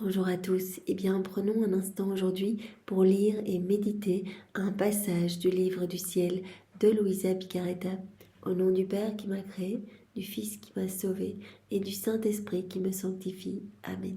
Bonjour à tous, prenons un instant aujourd'hui pour lire et méditer un passage du livre du ciel de Luisa Picaretta. Au nom du Père qui m'a créé, du Fils qui m'a sauvé et du Saint-Esprit qui me sanctifie. Amen.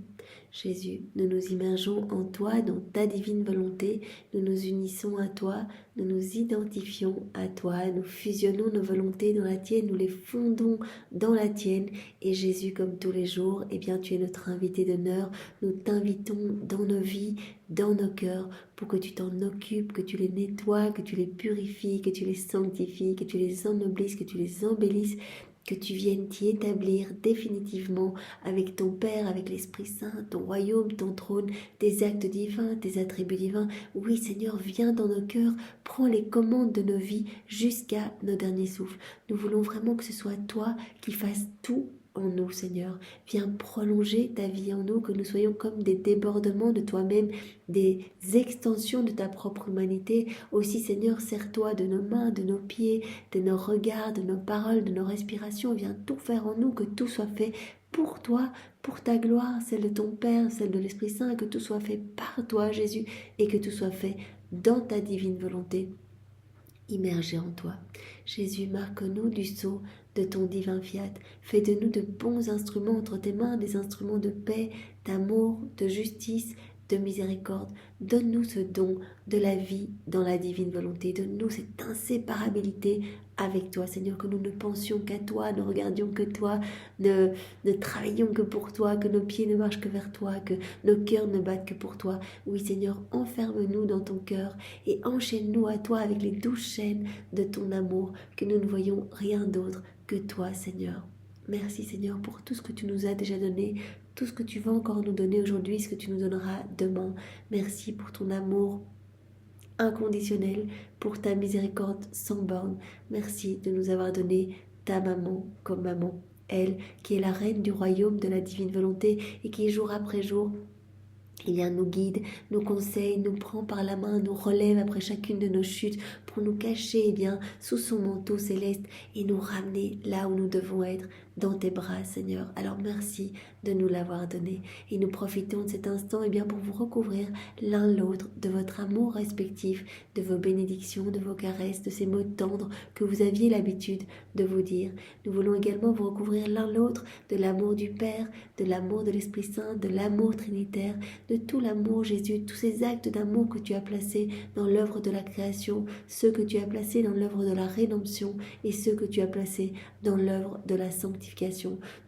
Jésus, nous nous immergeons en toi, dans ta divine volonté, nous nous unissons à toi, nous nous identifions à toi, nous fusionnons nos volontés dans la tienne, nous les fondons dans la tienne. Et Jésus, comme tous les jours, tu es notre invité d'honneur. Nous t'invitons dans nos vies, dans nos cœurs, pour que tu t'en occupes, que tu les nettoies, que tu les purifies, que tu les sanctifies, que tu les ennoblisses, que tu les embellisses, que tu viennes t'y établir définitivement avec ton Père, avec l'Esprit Saint, ton royaume, ton trône, tes actes divins, tes attributs divins. Oui, Seigneur, viens dans nos cœurs, prends les commandes de nos vies jusqu'à nos derniers souffles. Nous voulons vraiment que ce soit toi qui fasses tout en nous, Seigneur. Viens prolonger ta vie en nous, que nous soyons comme des débordements de toi-même, des extensions de ta propre humanité. Aussi, Seigneur, sers-toi de nos mains, de nos pieds, de nos regards, de nos paroles, de nos respirations. Viens tout faire en nous, que tout soit fait pour toi, pour ta gloire, celle de ton Père, celle de l'Esprit Saint, que tout soit fait par toi, Jésus, et que tout soit fait dans ta divine volonté, immergé en toi. Jésus, marque-nous du sceau de ton divin fiat. Fais de nous de bons instruments entre tes mains, des instruments de paix, d'amour, de justice, de miséricorde. Donne-nous ce don de la vie dans la divine volonté. Donne-nous cette inséparabilité avec toi, Seigneur, que nous ne pensions qu'à toi, ne regardions que toi, ne travaillions que pour toi, que nos pieds ne marchent que vers toi, que nos cœurs ne battent que pour toi. Oui, Seigneur, enferme-nous dans ton cœur et enchaîne-nous à toi avec les 12 chaînes de ton amour, que nous ne voyons rien d'autre que toi, Seigneur. Merci, Seigneur, pour tout ce que tu nous as déjà donné, tout ce que tu vas encore nous donner aujourd'hui, ce que tu nous donneras demain. Merci pour ton amour inconditionnel, pour ta miséricorde sans borne. Merci de nous avoir donné ta maman comme maman, elle qui est la reine du royaume de la divine volonté et qui jour après jour nous guide, nous conseille, nous prend par la main, nous relève après chacune de nos chutes pour nous cacher sous son manteau céleste et nous ramener là où nous devons être, dans tes bras, Seigneur. Alors merci de nous l'avoir donné. Et nous profitons de cet instant pour vous recouvrir l'un l'autre de votre amour respectif, de vos bénédictions, de vos caresses, de ces mots tendres que vous aviez l'habitude de vous dire. Nous voulons également vous recouvrir l'un l'autre de l'amour du Père, de l'amour de l'Esprit Saint, de l'amour trinitaire, de tout l'amour, Jésus, tous ces actes d'amour que tu as placés dans l'œuvre de la création, ceux que tu as placés dans l'œuvre de la rédemption et ceux que tu as placés dans l'œuvre de la sanctification.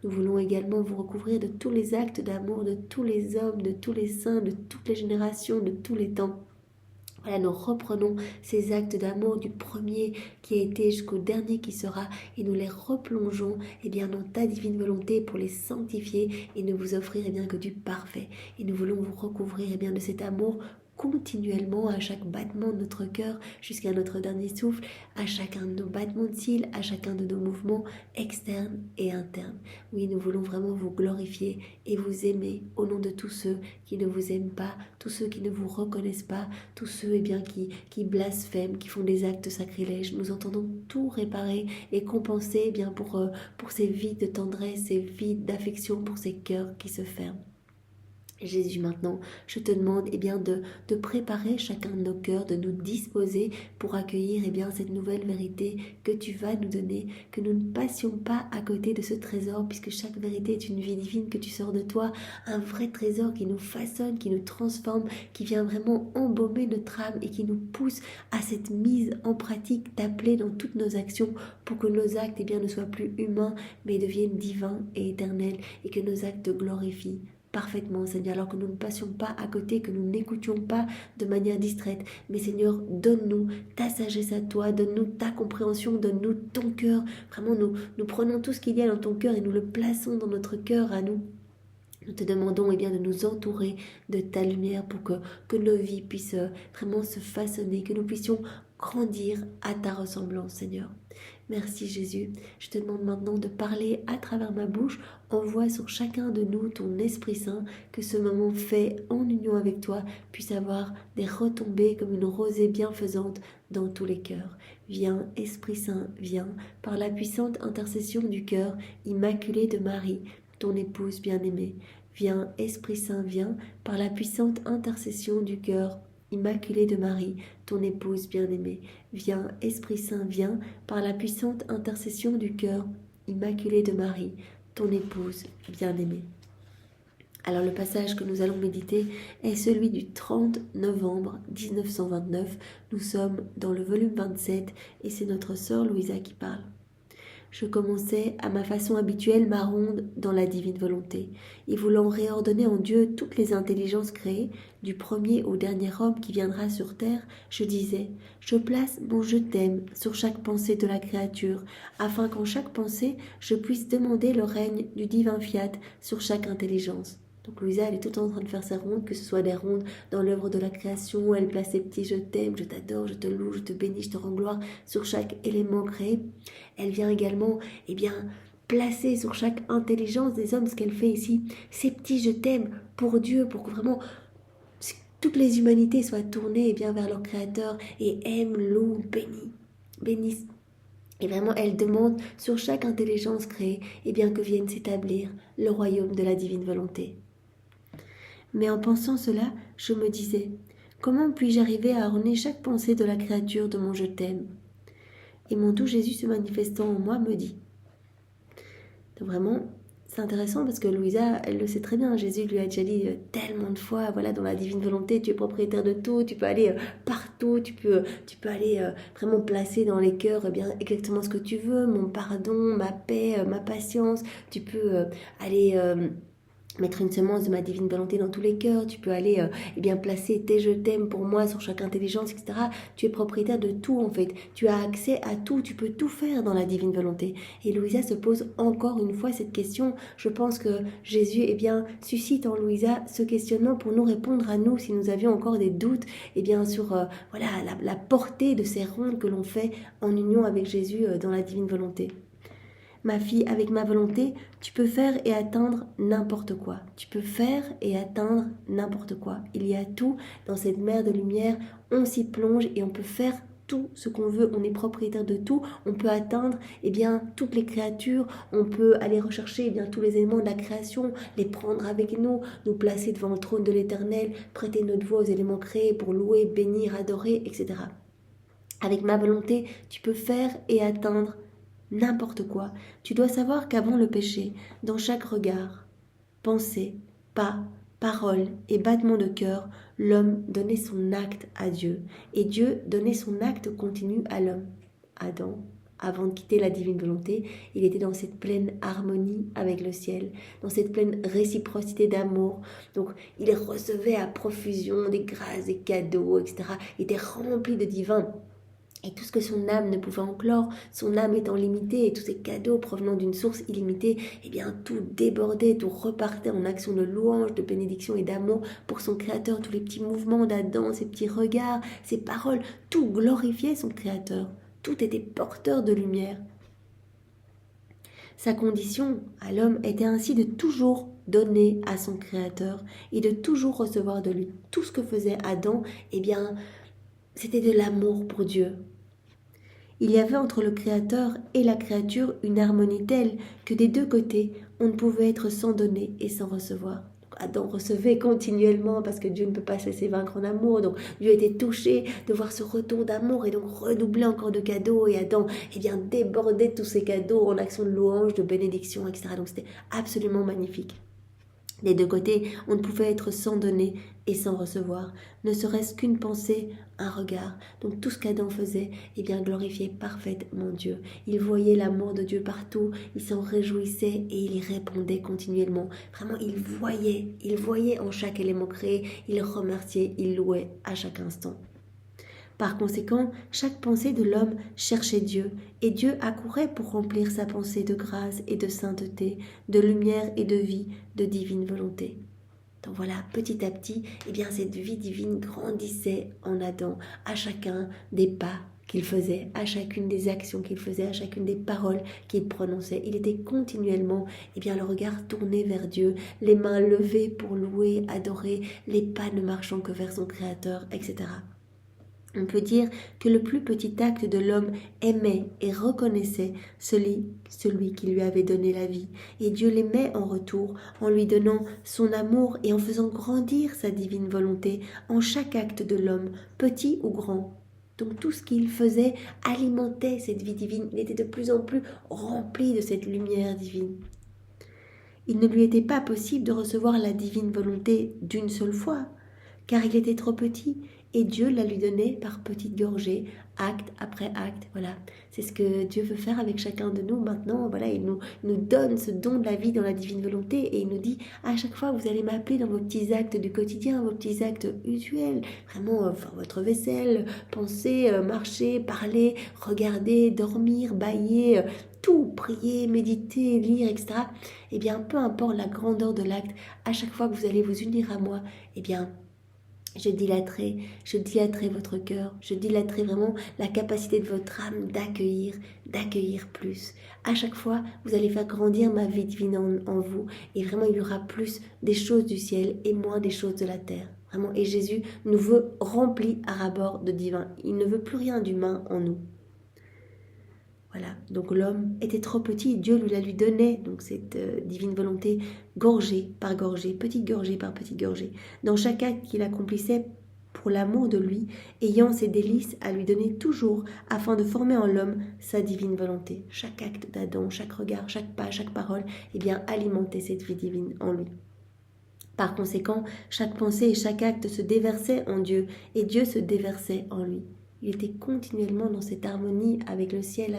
Nous voulons également vous recouvrir de tous les actes d'amour, de tous les hommes, de tous les saints, de toutes les générations, de tous les temps. Voilà, nous reprenons ces actes d'amour du premier qui a été jusqu'au dernier qui sera et nous les replongeons dans ta divine volonté pour les sanctifier et ne vous offrir que du parfait. Et nous voulons vous recouvrir de cet amour continuellement à chaque battement de notre cœur jusqu'à notre dernier souffle, à chacun de nos battements de cils, à chacun de nos mouvements externes et internes. Oui, nous voulons vraiment vous glorifier et vous aimer au nom de tous ceux qui ne vous aiment pas, tous ceux qui ne vous reconnaissent pas, tous ceux qui blasphèment, qui font des actes sacrilèges. Nous entendons tout réparer et compenser pour ces vides de tendresse, ces vides d'affection, pour ces cœurs qui se ferment. Jésus, maintenant, je te demande de préparer chacun de nos cœurs, de nous disposer pour accueillir cette nouvelle vérité que tu vas nous donner, que nous ne passions pas à côté de ce trésor, puisque chaque vérité est une vie divine que tu sors de toi, un vrai trésor qui nous façonne, qui nous transforme, qui vient vraiment embaumer notre âme et qui nous pousse à cette mise en pratique d'appeler dans toutes nos actions pour que nos actes ne soient plus humains mais deviennent divins et éternels et que nos actes glorifient parfaitement, Seigneur, alors que nous ne passions pas à côté, que nous n'écoutions pas de manière distraite. Mais Seigneur, donne-nous ta sagesse à toi, donne-nous ta compréhension, donne-nous ton cœur. Vraiment, nous prenons tout ce qu'il y a dans ton cœur et nous le plaçons dans notre cœur à nous. Nous te demandons de nous entourer de ta lumière pour que nos vies puissent vraiment se façonner, que nous puissions grandir à ta ressemblance, Seigneur. Merci Jésus. Je te demande maintenant de parler à travers ma bouche. Envoie sur chacun de nous ton Esprit Saint, que ce moment fait en union avec toi puisse avoir des retombées comme une rosée bienfaisante dans tous les cœurs. Viens, Esprit Saint, viens, par la puissante intercession du cœur immaculé de Marie, ton épouse bien-aimée. viens, Esprit Saint, viens, par la puissante intercession du cœur immaculé de Marie, ton épouse bien-aimée. Viens, Esprit Saint, viens, par la puissante intercession du cœur immaculé de Marie, ton épouse bien-aimée. Alors le passage que nous allons méditer est celui du 30 novembre 1929. Nous sommes dans le volume 27 et c'est notre sœur Louisa qui parle. Je commençais à ma façon habituelle ma ronde dans la divine volonté, et voulant réordonner en Dieu toutes les intelligences créées, du premier au dernier homme qui viendra sur terre, je disais, je place mon je t'aime sur chaque pensée de la créature, afin qu'en chaque pensée, je puisse demander le règne du divin fiat sur chaque intelligence. Donc Louisa, elle est tout en train de faire sa ronde, que ce soit des rondes dans l'œuvre de la création, où elle place ses petits je t'aime, je t'adore, je te loue, je te bénis, je te rends gloire sur chaque élément créé. Elle vient également, placer sur chaque intelligence des hommes, ce qu'elle fait ici, ces petits je t'aime pour Dieu, pour que vraiment toutes les humanités soient tournées vers leur Créateur et aiment, louent, bénissent. Et vraiment, elle demande sur chaque intelligence créée, que vienne s'établir le royaume de la divine volonté. Mais en pensant cela, je me disais, comment puis-je arriver à orner chaque pensée de la créature de mon je t'aime? Et mon doux Jésus se manifestant en moi me dit. Donc vraiment, c'est intéressant parce que Louisa, elle le sait très bien. Jésus lui a déjà dit tellement de fois, voilà, dans la divine volonté, tu es propriétaire de tout, tu peux aller partout, tu peux aller vraiment placer dans les cœurs exactement ce que tu veux, mon pardon, ma paix, ma patience, tu peux aller mettre une semence de ma divine volonté dans tous les cœurs, tu peux aller placer tes je t'aime pour moi sur chaque intelligence, etc. Tu es propriétaire de tout en fait, tu as accès à tout, tu peux tout faire dans la divine volonté. Et Louisa se pose encore une fois cette question. Je pense que Jésus suscite en Louisa ce questionnement pour nous répondre à nous si nous avions encore des doutes sur la portée de ces rondes que l'on fait en union avec Jésus dans la divine volonté. Ma fille, avec ma volonté, tu peux faire et atteindre n'importe quoi. Tu peux faire et atteindre n'importe quoi. Il y a tout dans cette mer de lumière. On s'y plonge et on peut faire tout ce qu'on veut. On est propriétaire de tout. On peut atteindre toutes les créatures. On peut aller rechercher tous les éléments de la création, les prendre avec nous, nous placer devant le trône de l'Éternel, prêter notre voix aux éléments créés pour louer, bénir, adorer, etc. Avec ma volonté, tu peux faire et atteindre n'importe quoi. Tu dois savoir qu'avant le péché, dans chaque regard, pensée, pas, parole et battement de cœur, l'homme donnait son acte à Dieu. Et Dieu donnait son acte continu à l'homme. Adam, avant de quitter la divine volonté, il était dans cette pleine harmonie avec le ciel, dans cette pleine réciprocité d'amour. Donc, il recevait à profusion des grâces, des cadeaux, etc. Il était rempli de divin. Et tout ce que son âme ne pouvait enclore, son âme étant limitée, et tous ces cadeaux provenant d'une source illimitée, tout débordait, tout repartait en action de louange, de bénédiction et d'amour pour son Créateur. Tous les petits mouvements d'Adam, ses petits regards, ses paroles, tout glorifiait son Créateur. Tout était porteur de lumière. Sa condition à l'homme était ainsi de toujours donner à son Créateur et de toujours recevoir de lui. Tout ce que faisait Adam, c'était de l'amour pour Dieu. Il y avait entre le Créateur et la créature une harmonie telle que des deux côtés, on ne pouvait être sans donner et sans recevoir. Donc Adam recevait continuellement parce que Dieu ne peut pas se laisser vaincre en amour. Donc Dieu était touché de voir ce retour d'amour et donc redoublait encore de cadeaux. Et Adam débordait de tous ces cadeaux en action de louange, de bénédiction, etc. Donc c'était absolument magnifique. Des deux côtés, on ne pouvait être sans donner et sans recevoir, ne serait-ce qu'une pensée, un regard. Donc tout ce qu'Adam faisait, glorifiait parfaitement Dieu. Il voyait l'amour de Dieu partout, il s'en réjouissait et il y répondait continuellement. Vraiment, il voyait en chaque élément créé, il remerciait, il louait à chaque instant. Par conséquent, chaque pensée de l'homme cherchait Dieu, et Dieu accourait pour remplir sa pensée de grâce et de sainteté, de lumière et de vie, de divine volonté. Donc voilà, petit à petit, cette vie divine grandissait en Adam, à chacun des pas qu'il faisait, à chacune des actions qu'il faisait, à chacune des paroles qu'il prononçait. Il était continuellement, le regard tourné vers Dieu, les mains levées pour louer, adorer, les pas ne marchant que vers son Créateur, etc. On peut dire que le plus petit acte de l'homme aimait et reconnaissait celui qui lui avait donné la vie. Et Dieu l'aimait en retour, en lui donnant son amour et en faisant grandir sa divine volonté en chaque acte de l'homme, petit ou grand. Donc tout ce qu'il faisait alimentait cette vie divine. Il était de plus en plus rempli de cette lumière divine. Il ne lui était pas possible de recevoir la divine volonté d'une seule fois, car il était trop petit, et Dieu la lui donnait par petites gorgées, acte après acte. Voilà, c'est ce que Dieu veut faire avec chacun de nous maintenant. Voilà, il nous donne ce don de la vie dans la divine volonté, et il nous dit, à chaque fois, vous allez m'appeler dans vos petits actes du quotidien, vos petits actes usuels, vraiment, faire votre vaisselle, penser, marcher, parler, regarder, dormir, bâiller, tout, prier, méditer, lire, etc. Eh bien, peu importe la grandeur de l'acte, à chaque fois que vous allez vous unir à moi, eh bien, je dilaterai votre cœur, je dilaterai vraiment la capacité de votre âme d'accueillir plus. À chaque fois, vous allez faire grandir ma vie divine en vous, et vraiment, il y aura plus des choses du ciel et moins des choses de la terre. Vraiment, et Jésus nous veut remplis à ras-bord de divin. Il ne veut plus rien d'humain en nous. Voilà, donc l'homme était trop petit, Dieu lui la lui donnait, donc cette divine volonté, gorgée par gorgée, petite gorgée par petite gorgée, dans chaque acte qu'il accomplissait pour l'amour de lui, ayant ses délices à lui donner toujours, afin de former en l'homme sa divine volonté. Chaque acte d'Adam, chaque regard, chaque pas, chaque parole, eh bien, alimentait cette vie divine en lui. Par conséquent, chaque pensée et chaque acte se déversait en Dieu, et Dieu se déversait en lui. Il était continuellement dans cette harmonie avec le ciel,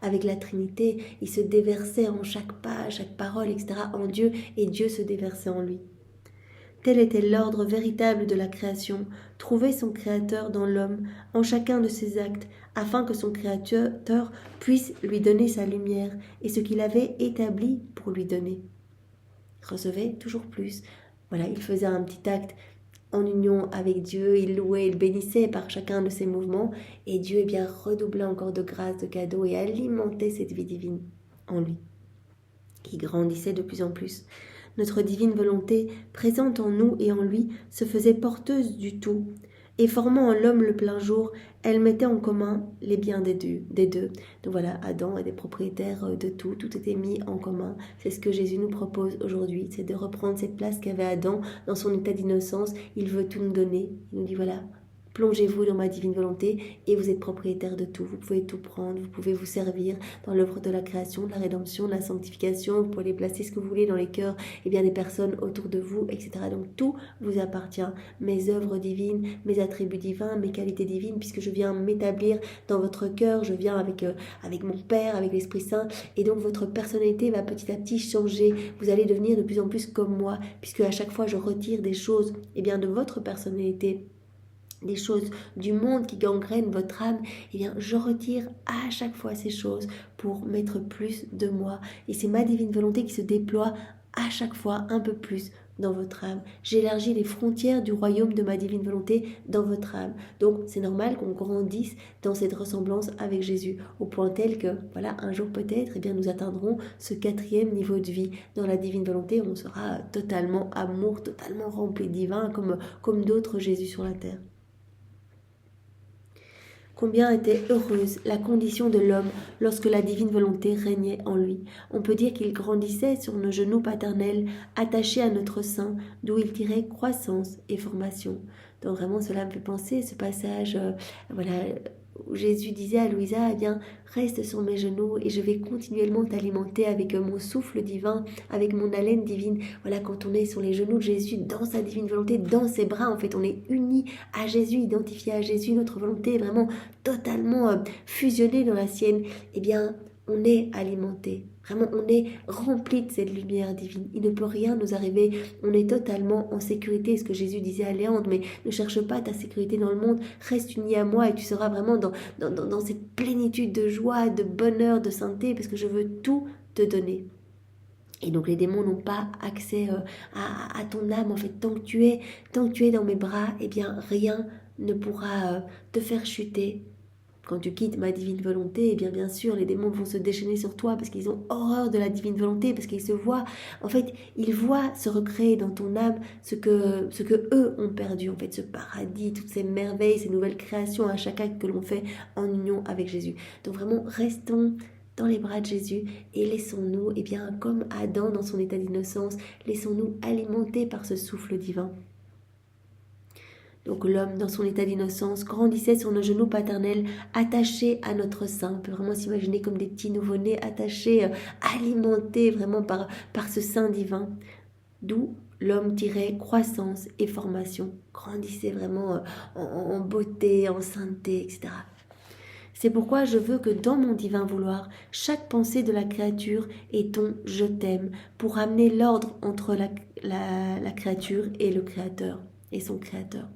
avec la Trinité. Il se déversait en chaque pas, chaque parole, etc. en Dieu, et Dieu se déversait en lui. Tel était l'ordre véritable de la création, trouver son Créateur dans l'homme, en chacun de ses actes, afin que son Créateur puisse lui donner sa lumière et ce qu'il avait établi pour lui donner. Il recevait toujours plus. Voilà, il faisait un petit acte en union avec Dieu, il louait, il bénissait par chacun de ses mouvements, et Dieu redoublait encore de grâce, de cadeaux, et alimentait cette vie divine en lui, qui grandissait de plus en plus. Notre divine volonté, présente en nous et en lui, se faisait porteuse du tout, et formant en l'homme le plein jour, elle mettait en commun les biens des deux. Donc voilà, Adam était propriétaire de tout, tout était mis en commun. C'est ce que Jésus nous propose aujourd'hui, c'est de reprendre cette place qu'avait Adam dans son état d'innocence. Il veut tout nous donner. Il nous dit voilà, plongez-vous dans ma divine volonté et vous êtes propriétaire de tout. Vous pouvez tout prendre, vous pouvez vous servir dans l'œuvre de la création, de la rédemption, de la sanctification. Vous pouvez aller placer ce que vous voulez dans les cœurs des personnes autour de vous, etc. Donc tout vous appartient. Mes œuvres divines, mes attributs divins, mes qualités divines, puisque je viens m'établir dans votre cœur, je viens avec mon Père, avec l'Esprit Saint, et donc votre personnalité va petit à petit changer. Vous allez devenir de plus en plus comme moi, puisque à chaque fois je retire des choses de votre personnalité, des choses du monde qui gangrènent votre âme, je retire à chaque fois ces choses pour mettre plus de moi. Et c'est ma divine volonté qui se déploie à chaque fois un peu plus dans votre âme. J'élargis les frontières du royaume de ma divine volonté dans votre âme. Donc c'est normal qu'on grandisse dans cette ressemblance avec Jésus, au point tel que, un jour peut-être, nous atteindrons ce 4e niveau de vie dans la divine volonté. On sera totalement amour, totalement rempli divin, comme d'autres Jésus sur la terre. Combien était heureuse la condition de l'homme lorsque la divine volonté régnait en lui. On peut dire qu'il grandissait sur nos genoux paternels, attaché à notre sein, d'où il tirait croissance et formation. Donc vraiment, cela me fait penser, ce passage, où Jésus disait à Louisa, reste sur mes genoux et je vais continuellement t'alimenter avec mon souffle divin, avec mon haleine divine. Voilà, quand on est sur les genoux de Jésus, dans sa divine volonté, dans ses bras, en fait, on est unis à Jésus, identifié à Jésus, notre volonté est vraiment totalement fusionnée dans la sienne. On est alimenté. Vraiment, on est rempli de cette lumière divine. Il ne peut rien nous arriver. On est totalement en sécurité. Ce que Jésus disait à Léandre, mais ne cherche pas ta sécurité dans le monde. Reste uni à moi et tu seras vraiment dans cette plénitude de joie, de bonheur, de sainteté, parce que je veux tout te donner. Et donc les démons n'ont pas accès à ton âme. En fait, tant que tu es dans mes bras, rien ne pourra te faire chuter. Quand tu quittes ma divine volonté, eh bien sûr, les démons vont se déchaîner sur toi parce qu'ils ont horreur de la divine volonté, parce qu'ils se voient, en fait, ils voient se recréer dans ton âme ce que eux ont perdu, en fait, ce paradis, toutes ces merveilles, ces nouvelles créations à chaque acte que l'on fait en union avec Jésus. Donc vraiment, restons dans les bras de Jésus et laissons-nous, eh bien, comme Adam dans son état d'innocence, laissons-nous alimenter par ce souffle divin. Donc l'homme, dans son état d'innocence, grandissait sur nos genoux paternels, attaché à notre sein. On peut vraiment s'imaginer comme des petits nouveau-nés attachés, alimentés vraiment par ce sein divin. D'où l'homme tirait croissance et formation, grandissait vraiment en beauté, en sainteté, etc. C'est pourquoi je veux que dans mon divin vouloir, chaque pensée de la créature ait ton « je t'aime » pour amener l'ordre entre la créature et le Créateur, et son Créateur.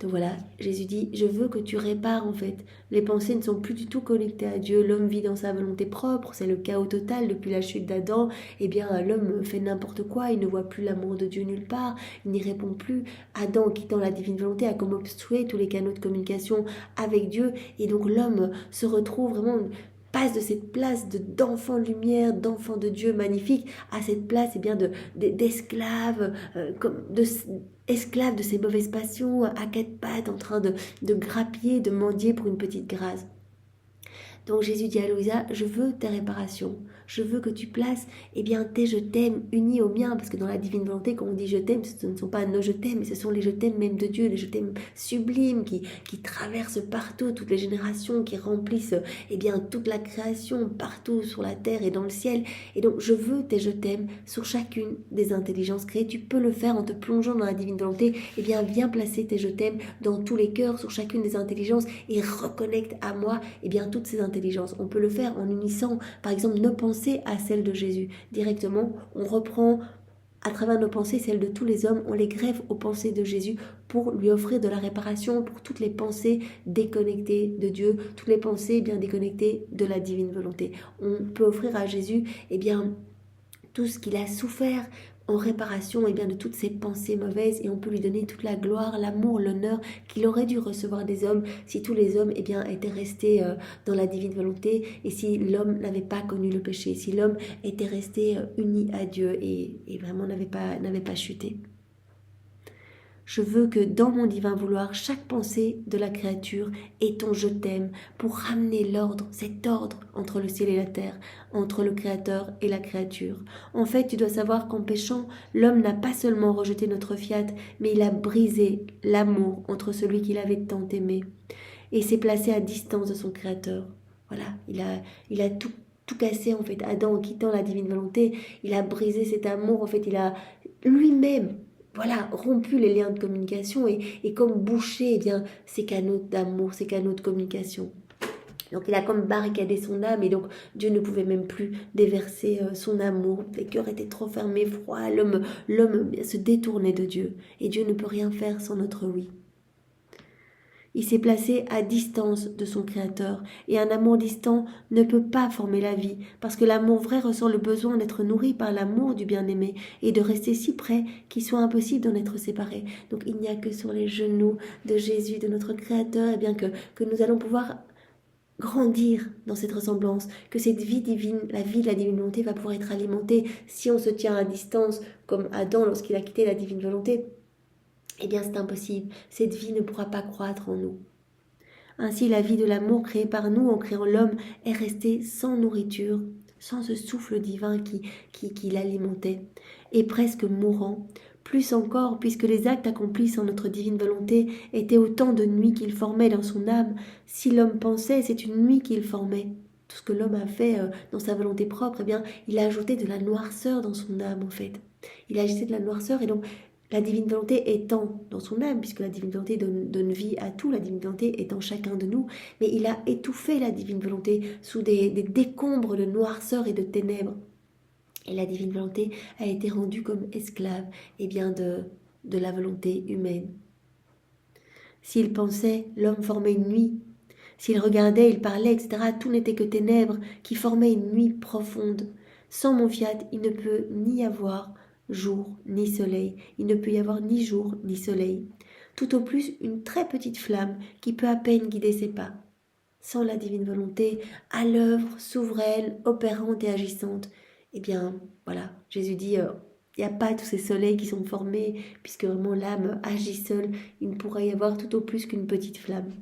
Donc voilà, Jésus dit, je veux que tu répares en fait. Les pensées ne sont plus du tout connectées à Dieu. L'homme vit dans sa volonté propre, c'est le chaos total depuis la chute d'Adam. Eh bien, l'homme fait n'importe quoi, il ne voit plus l'amour de Dieu nulle part, il n'y répond plus. Adam, quittant la divine volonté, a comme obstrué tous les canaux de communication avec Dieu. Et donc l'homme se retrouve vraiment, passe de cette place d'enfant de lumière, d'enfant de Dieu magnifique, à cette place eh bien d'esclave, esclave de ses mauvaises passions, à quatre pattes, en train de grappiller, de mendier pour une petite grâce. Donc Jésus dit à Louisa, je veux tes réparations, je veux que tu places eh bien, tes je t'aime unis aux miens, parce que dans la divine volonté, quand on dit je t'aime, ce ne sont pas nos je t'aime, mais ce sont les je t'aime même de Dieu, les je t'aime sublimes qui traversent partout, toutes les générations, qui remplissent eh bien, toute la création partout sur la terre et dans le ciel. Et donc je veux tes je t'aime sur chacune des intelligences créées. Tu peux le faire en te plongeant dans la divine volonté. Eh bien, viens placer tes je t'aime dans tous les cœurs, sur chacune des intelligences et reconnecte à moi eh bien, toutes ces intelligences. On peut le faire en unissant, par exemple, nos pensées à celles de Jésus. Directement, on reprend à travers nos pensées celles de tous les hommes, on les greffe aux pensées de Jésus pour lui offrir de la réparation pour toutes les pensées déconnectées de Dieu, toutes les pensées bien déconnectées de la divine volonté. On peut offrir à Jésus eh bien, tout ce qu'il a souffert en réparation eh bien, de toutes ces pensées mauvaises, et on peut lui donner toute la gloire, l'amour, l'honneur qu'il aurait dû recevoir des hommes si tous les hommes eh bien, étaient restés dans la divine volonté, et si l'homme n'avait pas connu le péché, si l'homme était resté uni à Dieu et vraiment n'avait pas chuté. Je veux que dans mon divin vouloir, chaque pensée de la créature ait ton je t'aime pour ramener l'ordre, cet ordre entre le ciel et la terre, entre le Créateur et la créature. En fait, tu dois savoir qu'en péchant, l'homme n'a pas seulement rejeté notre fiat, mais il a brisé l'amour entre celui qu'il avait tant aimé et s'est placé à distance de son Créateur. Voilà, il a tout cassé en fait. Adam, en quittant la divine volonté, il a brisé cet amour. En fait, il a lui-même rompu les liens de communication et comme bouché eh bien, ces canaux d'amour, ces canaux de communication. Donc il a comme barricadé son âme et donc Dieu ne pouvait même plus déverser son amour. Les cœurs étaient trop fermés, froids, l'homme se détournait de Dieu et Dieu ne peut rien faire sans notre oui. Il s'est placé à distance de son Créateur, et un amour distant ne peut pas former la vie, parce que l'amour vrai ressent le besoin d'être nourri par l'amour du bien-aimé, et de rester si près qu'il soit impossible d'en être séparé. Donc il n'y a que sur les genoux de Jésus, de notre Créateur, eh bien que nous allons pouvoir grandir dans cette ressemblance, que cette vie divine, la vie de la divine volonté va pouvoir être alimentée. Si on se tient à distance, comme Adam lorsqu'il a quitté la divine volonté, eh bien c'est impossible, cette vie ne pourra pas croître en nous. Ainsi la vie de l'amour créée par nous en créant l'homme est restée sans nourriture, sans ce souffle divin qui l'alimentait, et presque mourant, plus encore puisque les actes accomplis sans notre divine volonté étaient autant de nuits qu'il formait dans son âme. Si l'homme pensait, c'est une nuit qu'il formait. Tout ce que l'homme a fait dans sa volonté propre, eh bien, il a ajouté de la noirceur dans son âme en fait. Il a ajouté de la noirceur et donc la divine volonté étant dans son âme, puisque la divine volonté donne vie à tout, la divine volonté est en chacun de nous, mais il a étouffé la divine volonté sous des décombres de noirceur et de ténèbres. Et la divine volonté a été rendue comme esclave eh bien de la volonté humaine. S'il pensait, l'homme formait une nuit. S'il regardait, il parlait, etc., tout n'était que ténèbres qui formaient une nuit profonde. Sans mon fiat, il ne peut ni avoir jour ni soleil. Il ne peut y avoir ni jour ni soleil. tout au plus une très petite flamme qui peut à peine guider ses pas. Sans la divine volonté, à l'œuvre, souveraine, opérante et agissante, eh bien, voilà, Jésus dit, il n'y a pas tous ces soleils qui sont formés, puisque vraiment l'âme agit seule, il ne pourrait y avoir tout au plus qu'une petite flamme,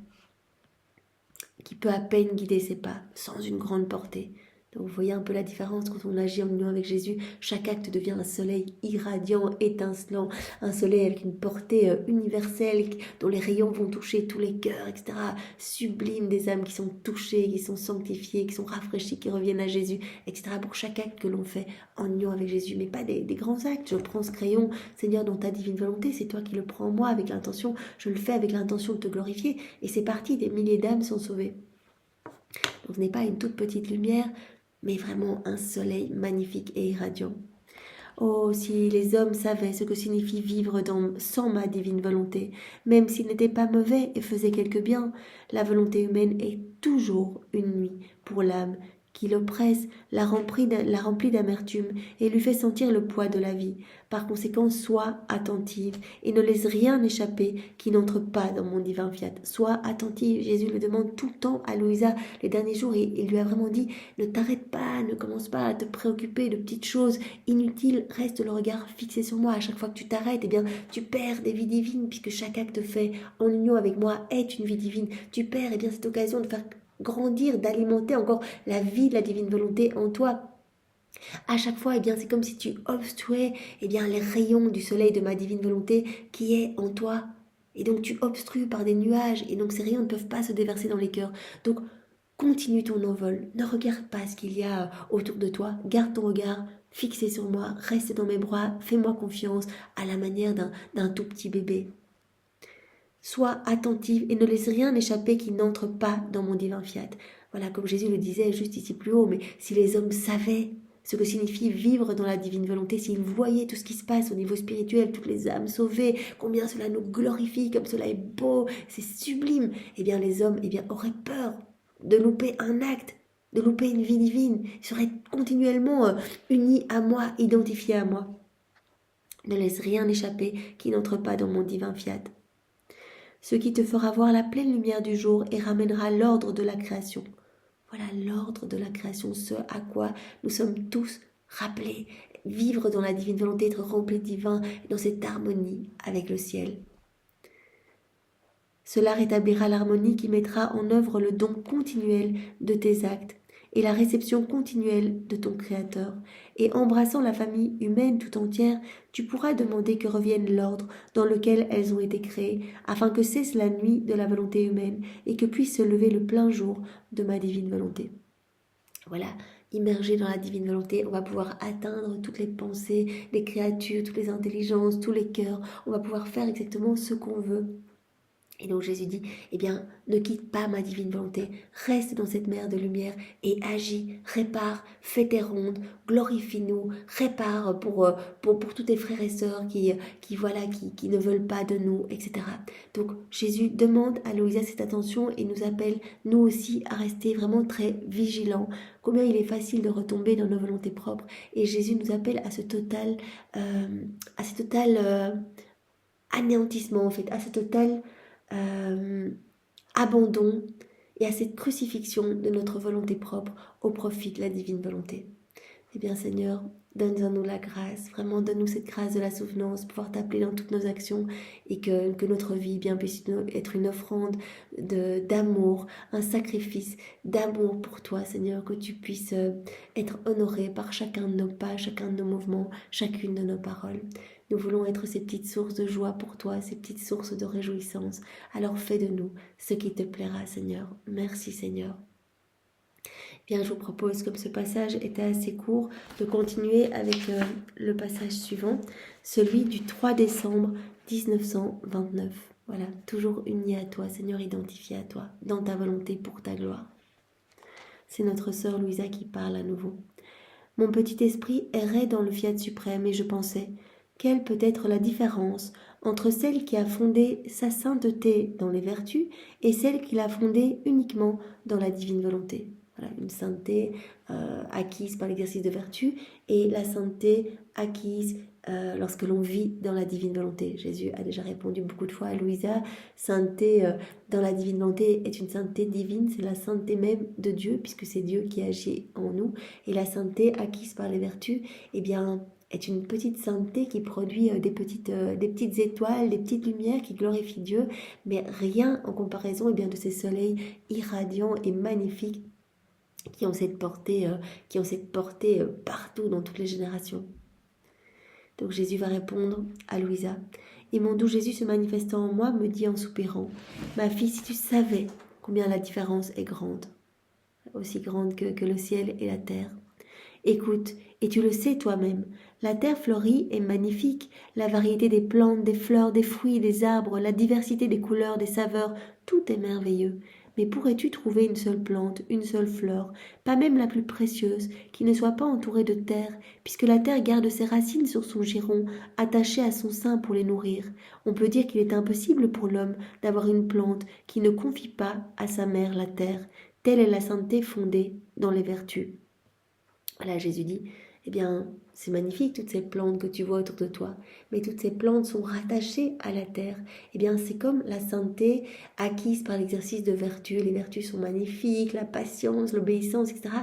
qui peut à peine guider ses pas, sans une grande portée. Donc vous voyez un peu la différence quand on agit en union avec Jésus. Chaque acte devient un soleil irradiant, étincelant, un soleil avec une portée universelle dont les rayons vont toucher tous les cœurs, etc. Sublime, des âmes qui sont touchées, qui sont sanctifiées, qui sont rafraîchies, qui reviennent à Jésus, etc. Pour chaque acte que l'on fait en union avec Jésus, mais pas des grands actes. Je prends ce crayon, Seigneur, dans ta divine volonté, c'est toi qui le prends en moi avec l'intention, je le fais avec l'intention de te glorifier, et c'est parti, des milliers d'âmes sont sauvées. Donc ce n'est pas une toute petite lumière, mais vraiment un soleil magnifique et irradiant. Oh, si les hommes savaient ce que signifie vivre sans ma divine volonté, même s'ils n'étaient pas mauvais et faisaient quelque bien, la volonté humaine est toujours une nuit pour l'âme qui l'oppresse, la remplit d'amertume et lui fait sentir le poids de la vie. Par conséquent, sois attentive et ne laisse rien échapper qui n'entre pas dans mon divin fiat. Sois attentive. Jésus le demande tout le temps à Louisa les derniers jours et il lui a vraiment dit, ne t'arrête pas, ne commence pas à te préoccuper de petites choses inutiles, reste le regard fixé sur moi. À chaque fois que tu t'arrêtes, eh bien, tu perds des vies divines puisque chaque acte fait en union avec moi est une vie divine. Tu perds eh bien, cette occasion de faire grandir, d'alimenter encore la vie de la divine volonté en toi. À chaque fois, eh bien, c'est comme si tu obstruais eh bien, les rayons du soleil de ma divine volonté qui est en toi. Et donc tu obstrues par des nuages, et donc ces rayons ne peuvent pas se déverser dans les cœurs. Donc continue ton envol, ne regarde pas ce qu'il y a autour de toi, garde ton regard fixé sur moi, reste dans mes bras, fais-moi confiance à la manière d'un tout petit bébé. Sois attentive et ne laisse rien échapper qui n'entre pas dans mon divin fiat. Voilà, comme Jésus le disait juste ici plus haut, mais si les hommes savaient ce que signifie vivre dans la divine volonté, s'ils voyaient tout ce qui se passe au niveau spirituel, toutes les âmes sauvées, combien cela nous glorifie, comme cela est beau, c'est sublime, eh bien les hommes auraient peur de louper un acte, de louper une vie divine, ils seraient continuellement unis à moi, identifiés à moi. Ne laisse rien échapper qui n'entre pas dans mon divin fiat. Ce qui te fera voir la pleine lumière du jour et ramènera l'ordre de la création. Voilà l'ordre de la création, ce à quoi nous sommes tous rappelés. Vivre dans la divine volonté, être rempli de divin, dans cette harmonie avec le ciel. Cela rétablira l'harmonie qui mettra en œuvre le don continuel de tes actes et la réception continuelle de ton Créateur. Et embrassant la famille humaine tout entière, tu pourras demander que revienne l'ordre dans lequel elles ont été créées, afin que cesse la nuit de la volonté humaine et que puisse se lever le plein jour de ma divine volonté. Voilà, immergé dans la divine volonté, on va pouvoir atteindre toutes les pensées, les créatures, toutes les intelligences, tous les cœurs. On va pouvoir faire exactement ce qu'on veut. Et donc Jésus dit, eh bien, ne quitte pas ma divine volonté, reste dans cette mer de lumière et agis, répare, fais tes rondes, glorifie-nous, répare pour tous tes frères et sœurs qui ne veulent pas de nous, etc. Donc Jésus demande à Louisa cette attention et nous appelle, nous aussi, à rester vraiment très vigilants. Combien il est facile de retomber dans nos volontés propres. Et Jésus nous appelle à ce total anéantissement, en fait, à ce total abandon et à cette crucifixion de notre volonté propre au profit de la divine volonté. Eh bien Seigneur, donne-nous la grâce, vraiment donne-nous cette grâce de la souvenance, pouvoir t'appeler dans toutes nos actions et que notre vie bien puisse être une offrande d'amour, un sacrifice d'amour pour toi Seigneur, que tu puisses être honoré par chacun de nos pas, chacun de nos mouvements, chacune de nos paroles. Nous voulons être ces petites sources de joie pour toi, ces petites sources de réjouissance. Alors fais de nous ce qui te plaira Seigneur. Merci Seigneur. Bien, je vous propose, comme ce passage était assez court, de continuer avec le passage suivant, celui du 3 décembre 1929. Voilà, toujours uni à toi, Seigneur, identifié à toi, dans ta volonté pour ta gloire. C'est notre sœur Louisa qui parle à nouveau. Mon petit esprit errait dans le fiat suprême et je pensais, quelle peut être la différence entre celle qui a fondé sa sainteté dans les vertus et celle qui l'a fondée uniquement dans la divine volonté. Voilà, une sainteté acquise par l'exercice de vertu et la sainteté acquise lorsque l'on vit dans la divine volonté. Jésus a déjà répondu beaucoup de fois à Louisa, sainteté dans la divine volonté est une sainteté divine, c'est la sainteté même de Dieu, puisque c'est Dieu qui agit en nous, et la sainteté acquise par les vertus, eh bien, est une petite sainteté qui produit des petites étoiles, des petites lumières qui glorifient Dieu, mais rien en comparaison eh bien, de ces soleils irradiants et magnifiques qui ont cette portée, partout dans toutes les générations. Donc Jésus va répondre à Louisa. Et mon doux Jésus se manifestant en moi me dit en soupirant, ma fille, si tu savais combien la différence est grande, aussi grande que le ciel et la terre. Écoute, et tu le sais toi-même, la terre fleurie est magnifique, la variété des plantes, des fleurs, des fruits, des arbres, la diversité des couleurs, des saveurs, tout est merveilleux. Mais pourrais-tu trouver une seule plante, une seule fleur, pas même la plus précieuse, qui ne soit pas entourée de terre, puisque la terre garde ses racines sur son giron, attachée à son sein pour les nourrir. On peut dire qu'il est impossible pour l'homme d'avoir une plante qui ne confie pas à sa mère la terre. Telle est la sainteté fondée dans les vertus. Voilà, Jésus dit, eh bien, c'est magnifique toutes ces plantes que tu vois autour de toi, mais toutes ces plantes sont rattachées à la terre. Eh bien, c'est comme la sainteté acquise par l'exercice de vertus. Les vertus sont magnifiques, la patience, l'obéissance, etc.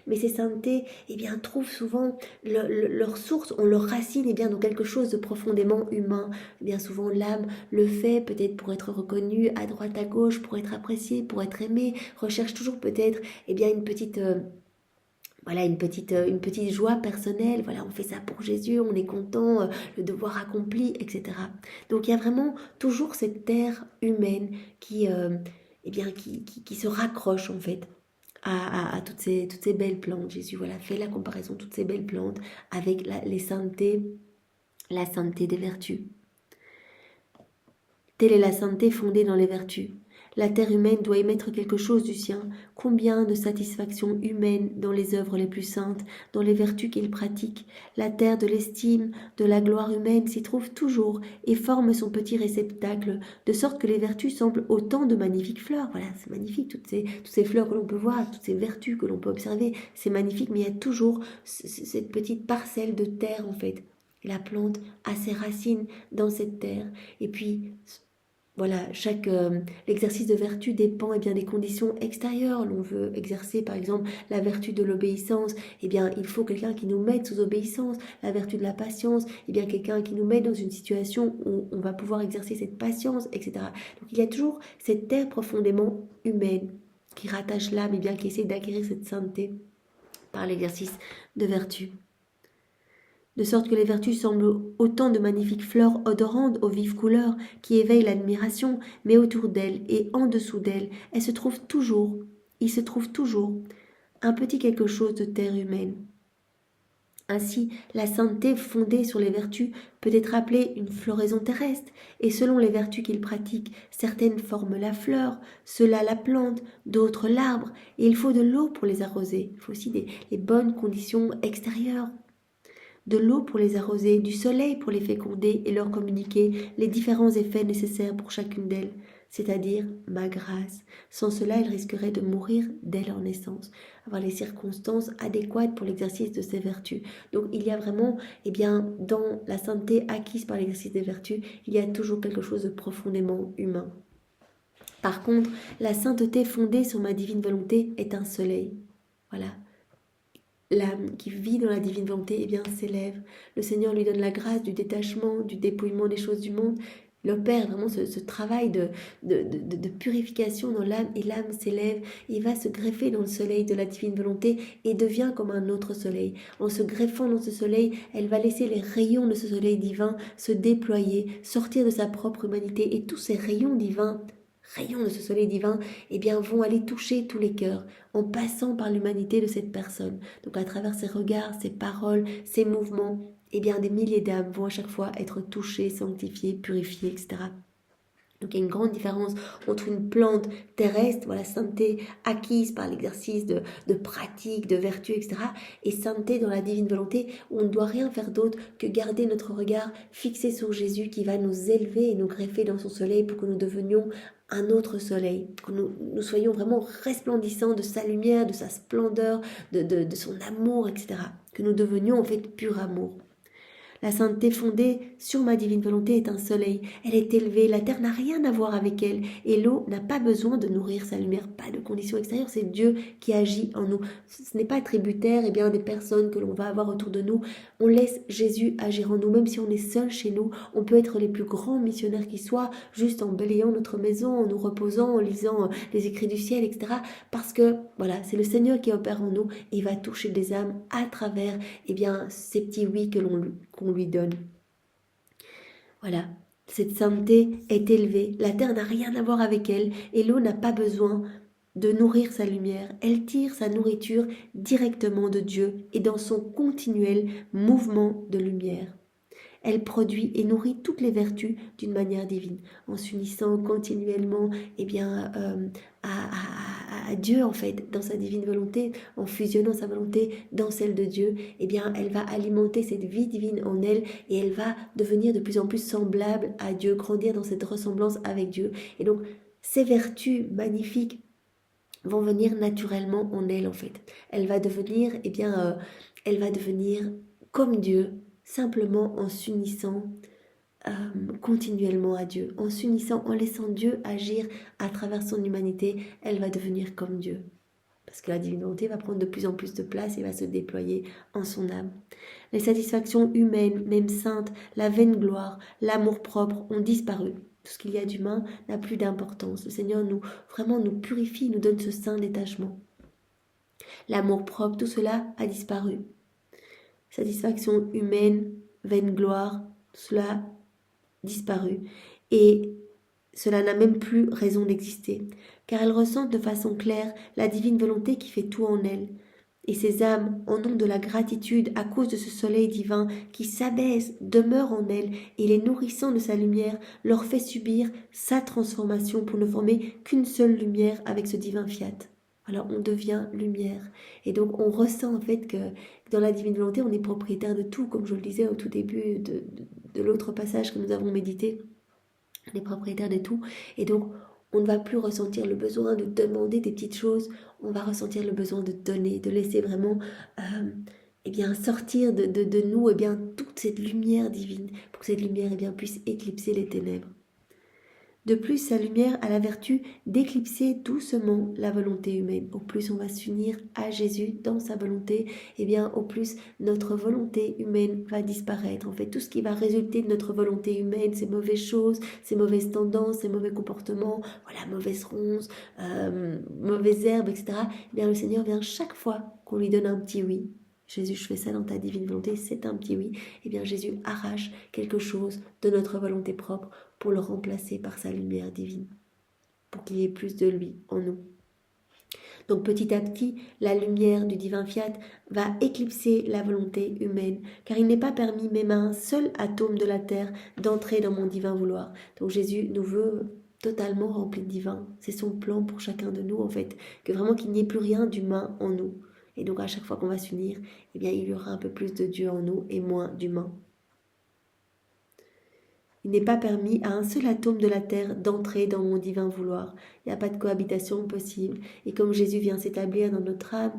Mais ces saintetés, eh bien, trouvent souvent leur source, ont leur racine, eh bien, dans quelque chose de profondément humain. Eh bien, souvent, l'âme le fait peut-être pour être reconnue à droite, à gauche, pour être appréciée, pour être aimée, recherche toujours peut-être, eh bien, une petite joie personnelle, voilà, on fait ça pour Jésus, on est content, le devoir accompli, etc. Donc il y a vraiment toujours cette terre humaine qui se raccroche en fait à toutes ces belles plantes. Jésus fait la comparaison de toutes ces belles plantes avec la sainteté des vertus. Telle est la sainteté fondée dans les vertus. La terre humaine doit émettre quelque chose du sien. Combien de satisfactions humaines dans les œuvres les plus saintes, dans les vertus qu'il pratique. La terre de l'estime, de la gloire humaine s'y trouve toujours et forme son petit réceptacle, de sorte que les vertus semblent autant de magnifiques fleurs. Voilà, c'est magnifique, toutes ces fleurs que l'on peut voir, toutes ces vertus que l'on peut observer, c'est magnifique, mais il y a toujours cette petite parcelle de terre en fait. La plante a ses racines dans cette terre. Et puis, voilà, l'exercice de vertu dépend eh bien, des conditions extérieures. L'on veut exercer par exemple la vertu de l'obéissance, eh bien il faut quelqu'un qui nous mette sous obéissance. La vertu de la patience, eh bien quelqu'un qui nous met dans une situation où on va pouvoir exercer cette patience, etc. Donc il y a toujours cette terre profondément humaine qui rattache l'âme, eh bien qui essaie d'acquérir cette sainteté par l'exercice de vertu. De sorte que les vertus semblent autant de magnifiques fleurs odorantes aux vives couleurs qui éveillent l'admiration, mais autour d'elles et en dessous d'elles, il se trouve toujours un petit quelque chose de terre humaine. Ainsi, la sainteté fondée sur les vertus peut être appelée une floraison terrestre, et selon les vertus qu'ils pratiquent, certaines forment la fleur, ceux-là la plante, d'autres l'arbre, et il faut de l'eau pour les arroser. Il faut aussi les bonnes conditions extérieures. De l'eau pour les arroser, du soleil pour les féconder et leur communiquer les différents effets nécessaires pour chacune d'elles, c'est-à-dire ma grâce. Sans cela, elles risqueraient de mourir dès leur naissance, avoir les circonstances adéquates pour l'exercice de ces vertus. Donc il y a vraiment, dans la sainteté acquise par l'exercice des vertus, il y a toujours quelque chose de profondément humain. Par contre, la sainteté fondée sur ma divine volonté est un soleil. Voilà. L'âme qui vit dans la divine volonté s'élève. Le Seigneur lui donne la grâce du détachement, du dépouillement des choses du monde. Il opère vraiment ce travail de purification dans l'âme, et l'âme s'élève, il va se greffer dans le soleil de la divine volonté et devient comme un autre soleil. En se greffant dans ce soleil, elle va laisser les rayons de ce soleil divin se déployer, sortir de sa propre humanité, et tous ces rayons divins de ce soleil divin, vont aller toucher tous les cœurs en passant par l'humanité de cette personne. Donc à travers ses regards, ses paroles, ses mouvements, des milliers d'âmes vont à chaque fois être touchées, sanctifiées, purifiées, etc. Donc il y a une grande différence entre une plante terrestre, sainteté acquise par l'exercice de pratique, de vertu, etc. et sainteté dans la divine volonté où on ne doit rien faire d'autre que garder notre regard fixé sur Jésus qui va nous élever et nous greffer dans son soleil pour que nous devenions un autre soleil, que nous soyons vraiment resplendissants de sa lumière, de sa splendeur, de son amour, etc. Que nous devenions en fait pur amour. La sainteté fondée sur ma divine volonté est un soleil. Elle est élevée, la terre n'a rien à voir avec elle et l'eau n'a pas besoin de nourrir sa lumière, pas de conditions extérieures, c'est Dieu qui agit en nous. Ce n'est pas tributaire des personnes que l'on va avoir autour de nous. On laisse Jésus agir en nous, même si on est seul chez nous, on peut être les plus grands missionnaires qui soient, juste en balayant notre maison, en nous reposant, en lisant les écrits du ciel, etc. Parce que voilà, c'est le Seigneur qui opère en nous et il va toucher des âmes à travers ces petits oui qu'on lui donne. Voilà, cette sainteté est élevée, la terre n'a rien à voir avec elle et l'eau n'a pas besoin de nourrir sa lumière. Elle tire sa nourriture directement de Dieu et dans son continuel mouvement de lumière. Elle produit et nourrit toutes les vertus d'une manière divine, en s'unissant continuellement à Dieu en fait, dans sa divine volonté, en fusionnant sa volonté dans celle de Dieu, elle va alimenter cette vie divine en elle et elle va devenir de plus en plus semblable à Dieu, grandir dans cette ressemblance avec Dieu. Et donc, ces vertus magnifiques vont venir naturellement en elle en fait. Elle va devenir comme Dieu, simplement en s'unissant continuellement à Dieu, en s'unissant, en laissant Dieu agir à travers son humanité, elle va devenir comme Dieu. Parce que la divine volonté va prendre de plus en plus de place et va se déployer en son âme. Les satisfactions humaines, même saintes, la vaine gloire, l'amour propre ont disparu. Tout ce qu'il y a d'humain n'a plus d'importance. Le Seigneur nous purifie, nous donne ce saint détachement. L'amour propre, tout cela a disparu. Satisfaction humaine, vaine gloire, cela a disparu. Et cela n'a même plus raison d'exister, car elles ressentent de façon claire la divine volonté qui fait tout en elles. Et ces âmes en ont de la gratitude à cause de ce soleil divin qui s'abaisse, demeure en elles, et les nourrissant de sa lumière, leur fait subir sa transformation pour ne former qu'une seule lumière avec ce divin fiat. Alors on devient lumière. Et donc on ressent en fait que dans la divine volonté, on est propriétaire de tout, comme je le disais au tout début de l'autre passage que nous avons médité. On est propriétaire de tout. Et donc on ne va plus ressentir le besoin de demander des petites choses, on va ressentir le besoin de donner, de laisser vraiment sortir de nous toute cette lumière divine, pour que cette lumière puisse éclipser les ténèbres. De plus, sa lumière a la vertu d'éclipser doucement la volonté humaine. Au plus on va s'unir à Jésus dans sa volonté, au plus notre volonté humaine va disparaître. En fait, tout ce qui va résulter de notre volonté humaine, ces mauvaises choses, ces mauvaises tendances, ces mauvais comportements, mauvaises ronces, mauvaises herbes, etc. Le Seigneur vient chaque fois qu'on lui donne un petit oui. Jésus, je fais ça dans ta divine volonté, c'est un petit oui. Jésus arrache quelque chose de notre volonté propre pour le remplacer par sa lumière divine, pour qu'il y ait plus de lui en nous. Donc petit à petit, la lumière du divin fiat va éclipser la volonté humaine, car il n'est pas permis même à un seul atome de la terre d'entrer dans mon divin vouloir. Donc Jésus nous veut totalement remplis de divin. C'est son plan pour chacun de nous en fait, que vraiment qu'il n'y ait plus rien d'humain en nous. Et donc à chaque fois qu'on va s'unir, il y aura un peu plus de Dieu en nous et moins d'humain. Il n'est pas permis à un seul atome de la terre d'entrer dans mon divin vouloir. Il n'y a pas de cohabitation possible. Et comme Jésus vient s'établir dans notre âme,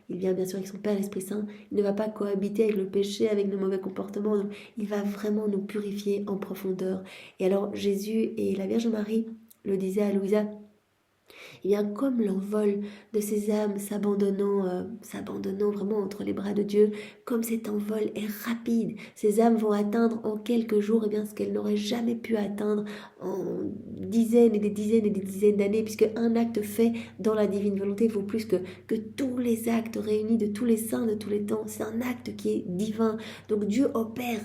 il vient bien sûr avec son Père, l'Esprit Saint, il ne va pas cohabiter avec le péché, avec nos mauvais comportements. Donc, il va vraiment nous purifier en profondeur. Et alors Jésus et la Vierge Marie le disaient à Louisa, comme l'envol de ces âmes s'abandonnant vraiment entre les bras de Dieu, comme cet envol est rapide, ces âmes vont atteindre en quelques jours ce qu'elles n'auraient jamais pu atteindre en dizaines et des dizaines d'années, puisque un acte fait dans la divine volonté vaut plus que tous les actes réunis de tous les saints de tous les temps. C'est un acte qui est divin. Donc Dieu opère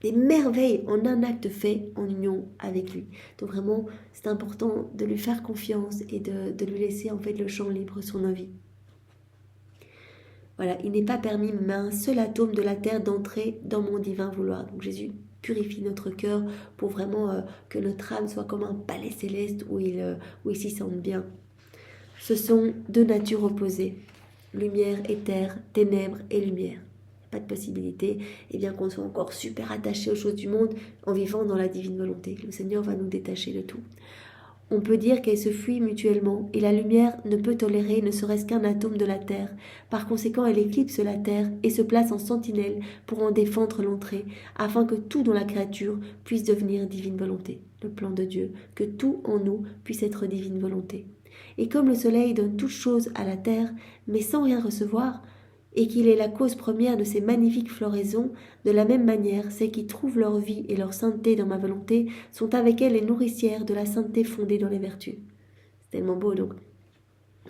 des merveilles en un acte fait en union avec lui. Donc vraiment, c'est important de lui faire confiance et de lui laisser en fait le champ libre sur nos vies. Il n'est pas permis même à un seul atome de la terre d'entrer dans mon divin vouloir. Donc Jésus purifie notre cœur pour vraiment que notre âme soit comme un palais céleste où il s'y sente bien. Ce sont deux natures opposées, lumière et terre, ténèbres et lumière. Pas de possibilité qu'on soit encore super attaché aux choses du monde en vivant dans la divine volonté. Le Seigneur va nous détacher de tout. On peut dire qu'elles se fuient mutuellement, et la lumière ne peut tolérer ne serait-ce qu'un atome de la Terre. Par conséquent, elle éclipse la Terre et se place en sentinelle pour en défendre l'entrée, afin que tout dans la créature puisse devenir divine volonté, le plan de Dieu, que tout en nous puisse être divine volonté. Et comme le soleil donne toute chose à la Terre, mais sans rien recevoir, et qu'il est la cause première de ces magnifiques floraisons, de la même manière, celles qui trouvent leur vie et leur sainteté dans ma volonté sont avec elle les nourricières de la sainteté fondée dans les vertus. C'est tellement beau, donc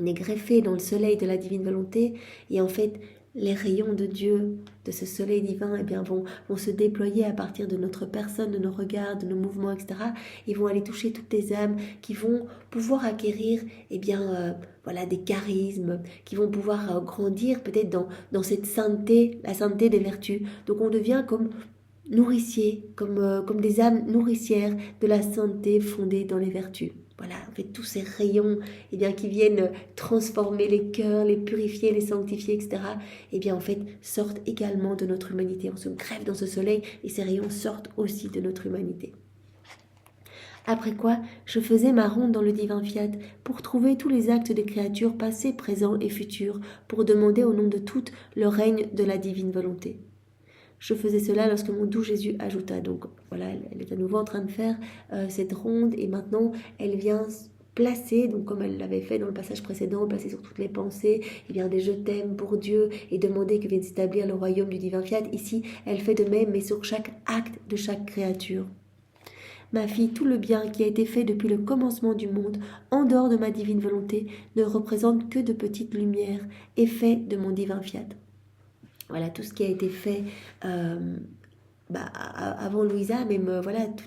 on est greffé dans le soleil de la divine volonté, et en fait, les rayons de Dieu, de ce soleil divin, vont se déployer à partir de notre personne, de nos regards, de nos mouvements, etc. Ils vont aller toucher toutes les âmes qui vont pouvoir acquérir des charismes, qui vont pouvoir grandir peut-être dans cette sainteté, la sainteté des vertus. Donc on devient comme nourriciers, comme des âmes nourricières de la sainteté fondée dans les vertus. Voilà, en fait, tous ces rayons qui viennent transformer les cœurs, les purifier, les sanctifier, etc., en fait, sortent également de notre humanité. On se greffe dans ce soleil et ces rayons sortent aussi de notre humanité. Après quoi, je faisais ma ronde dans le divin fiat pour trouver tous les actes des créatures passés, présents et futurs, pour demander au nom de toutes le règne de la divine volonté. Je faisais cela lorsque mon doux Jésus ajouta. Donc voilà, elle est à nouveau en train de faire cette ronde et maintenant elle vient placer, donc comme elle l'avait fait dans le passage précédent, placer sur toutes les pensées, des je t'aime pour Dieu et demander que vienne s'établir le royaume du divin fiat. Ici, elle fait de même, mais sur chaque acte de chaque créature. Ma fille, tout le bien qui a été fait depuis le commencement du monde, en dehors de ma divine volonté, ne représente que de petites lumières, effets de mon divin fiat. Voilà, tout ce qui a été fait avant Louisa, même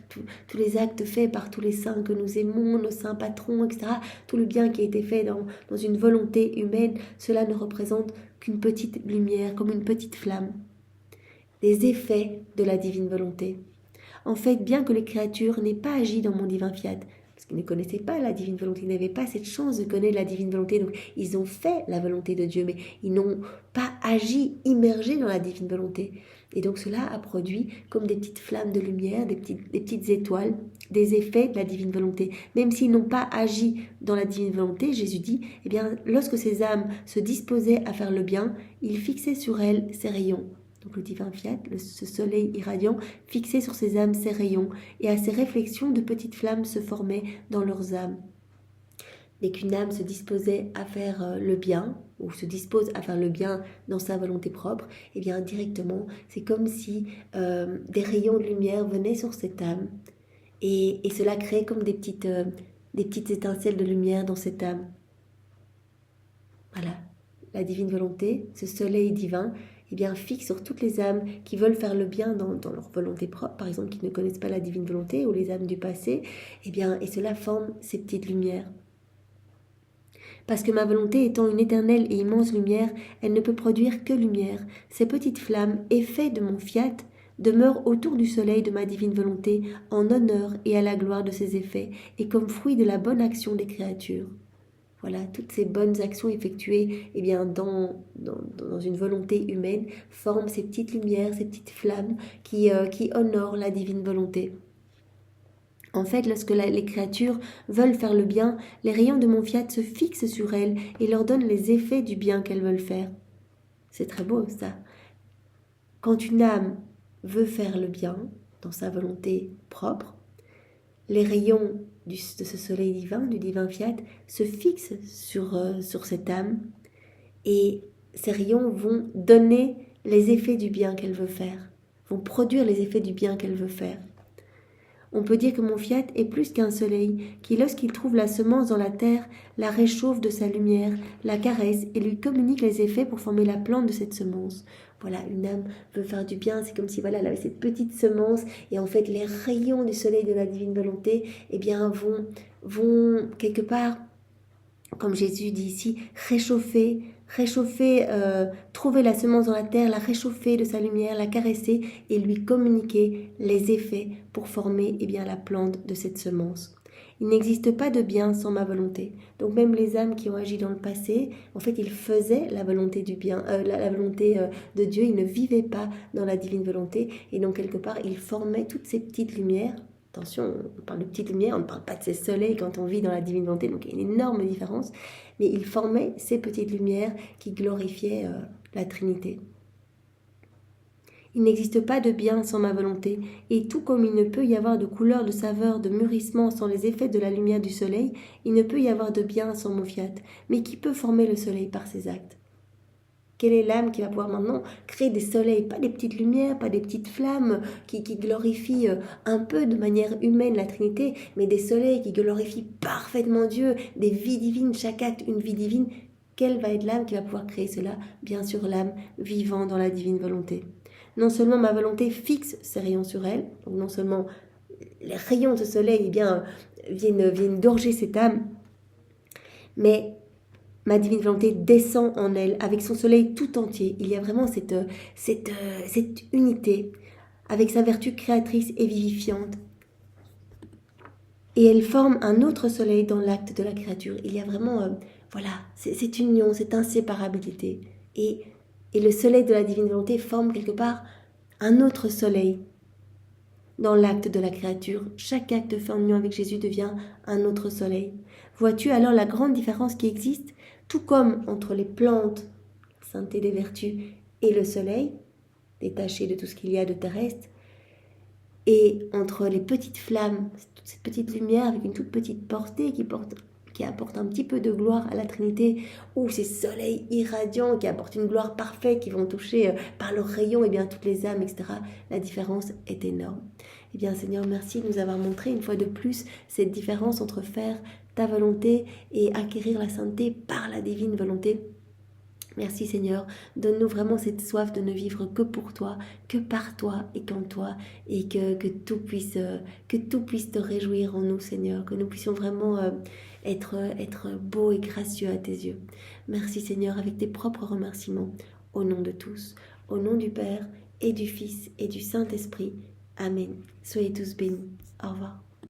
tous les actes faits par tous les saints que nous aimons, nos saints patrons, etc. Tout le bien qui a été fait dans une volonté humaine, cela ne représente qu'une petite lumière, comme une petite flamme. Des effets de la divine volonté. En fait, bien que les créatures n'aient pas agi dans mon divin fiat, parce qu'ils ne connaissaient pas la divine volonté, ils n'avaient pas cette chance de connaître la divine volonté, donc ils ont fait la volonté de Dieu, mais ils n'ont pas agi, immergé dans la divine volonté. Et donc cela a produit comme des petites flammes de lumière, des petites étoiles, des effets de la divine volonté. Même s'ils n'ont pas agi dans la divine volonté, Jésus dit, lorsque ces âmes se disposaient à faire le bien, il fixait sur elles ses rayons. Donc le divin fiat, ce soleil irradiant, fixait sur ces âmes ses rayons, et à ces réflexions de petites flammes se formaient dans leurs âmes. Dès qu'une âme se disposait à faire le bien, ou se dispose à faire le bien dans sa volonté propre, directement, c'est comme si des rayons de lumière venaient sur cette âme, et cela crée comme des petites étincelles de lumière dans cette âme. Voilà, la divine volonté, ce soleil divin, fixe sur toutes les âmes qui veulent faire le bien dans leur volonté propre, par exemple, qui ne connaissent pas la divine volonté, ou les âmes du passé, et cela forme ces petites lumières. Parce que ma volonté étant une éternelle et immense lumière, elle ne peut produire que lumière. Ces petites flammes, effets de mon fiat, demeurent autour du soleil de ma divine volonté, en honneur et à la gloire de ses effets, et comme fruit de la bonne action des créatures. Voilà, toutes ces bonnes actions effectuées dans une volonté humaine forment ces petites lumières, ces petites flammes qui honorent la divine volonté. En fait, lorsque les créatures veulent faire le bien, les rayons de mon fiat se fixent sur elles et leur donnent les effets du bien qu'elles veulent faire. C'est très beau ça. Quand une âme veut faire le bien dans sa volonté propre, les rayons de ce soleil divin, du divin fiat, se fixent sur cette âme et ces rayons vont donner les effets du bien qu'elle veut faire, vont produire les effets du bien qu'elle veut faire. On peut dire que mon fiat est plus qu'un soleil qui, lorsqu'il trouve la semence dans la terre, la réchauffe de sa lumière, la caresse et lui communique les effets pour former la plante de cette semence. Voilà, une âme veut faire du bien, c'est comme si elle avait cette petite semence et en fait les rayons du soleil de la divine volonté vont quelque part, comme Jésus dit ici, réchauffer, trouver la semence dans la terre, la réchauffer de sa lumière, la caresser et lui communiquer les effets pour former la plante de cette semence. Il n'existe pas de bien sans ma volonté. Donc même les âmes qui ont agi dans le passé, en fait, ils faisaient la volonté du bien, la volonté de Dieu. Ils ne vivaient pas dans la divine volonté. Et donc quelque part, ils formaient toutes ces petites lumières Attention, on parle de petites lumières, on ne parle pas de ces soleils quand on vit dans la divine volonté, donc il y a une énorme différence. Mais il formait ces petites lumières qui glorifiaient la Trinité. Il n'existe pas de bien sans ma volonté, et tout comme il ne peut y avoir de couleur, de saveur, de mûrissement sans les effets de la lumière du soleil, il ne peut y avoir de bien sans mon fiat. Mais qui peut former le soleil par ses actes? Quelle est l'âme qui va pouvoir maintenant créer des soleils, pas des petites lumières, pas des petites flammes qui glorifient un peu de manière humaine la Trinité, mais des soleils qui glorifient parfaitement Dieu, des vies divines, chaque acte une vie divine. Quelle va être l'âme qui va pouvoir créer cela? Bien sûr l'âme vivant dans la divine volonté. Non seulement ma volonté fixe ses rayons sur elle, donc non seulement les rayons de soleil viennent gorger cette âme, mais ma divine volonté descend en elle avec son soleil tout entier. Il y a vraiment cette unité avec sa vertu créatrice et vivifiante. Et elle forme un autre soleil dans l'acte de la créature. Il y a vraiment, cette union, cette inséparabilité. Et le soleil de la divine volonté forme quelque part un autre soleil dans l'acte de la créature. Chaque acte fait en union avec Jésus devient un autre soleil. Vois-tu alors la grande différence qui existe, tout comme entre les plantes, la sainteté des vertus, et le soleil, détaché de tout ce qu'il y a de terrestre, et entre les petites flammes, toute cette petite lumière avec une toute petite portée qui apporte un petit peu de gloire à la Trinité, ou ces soleils irradiants qui apportent une gloire parfaite, qui vont toucher par leurs rayons toutes les âmes, etc. La différence est énorme. Eh bien Seigneur, merci de nous avoir montré une fois de plus cette différence entre faire ta volonté et acquérir la sainteté par la divine volonté. Merci Seigneur, donne-nous vraiment cette soif de ne vivre que pour toi, que par toi et qu'en toi, et que tout puisse te réjouir en nous Seigneur, que nous puissions vraiment être beaux et gracieux à tes yeux. Merci Seigneur avec tes propres remerciements, au nom de tous, au nom du Père et du Fils et du Saint-Esprit. Amen. Soyez tous bénis. Au revoir.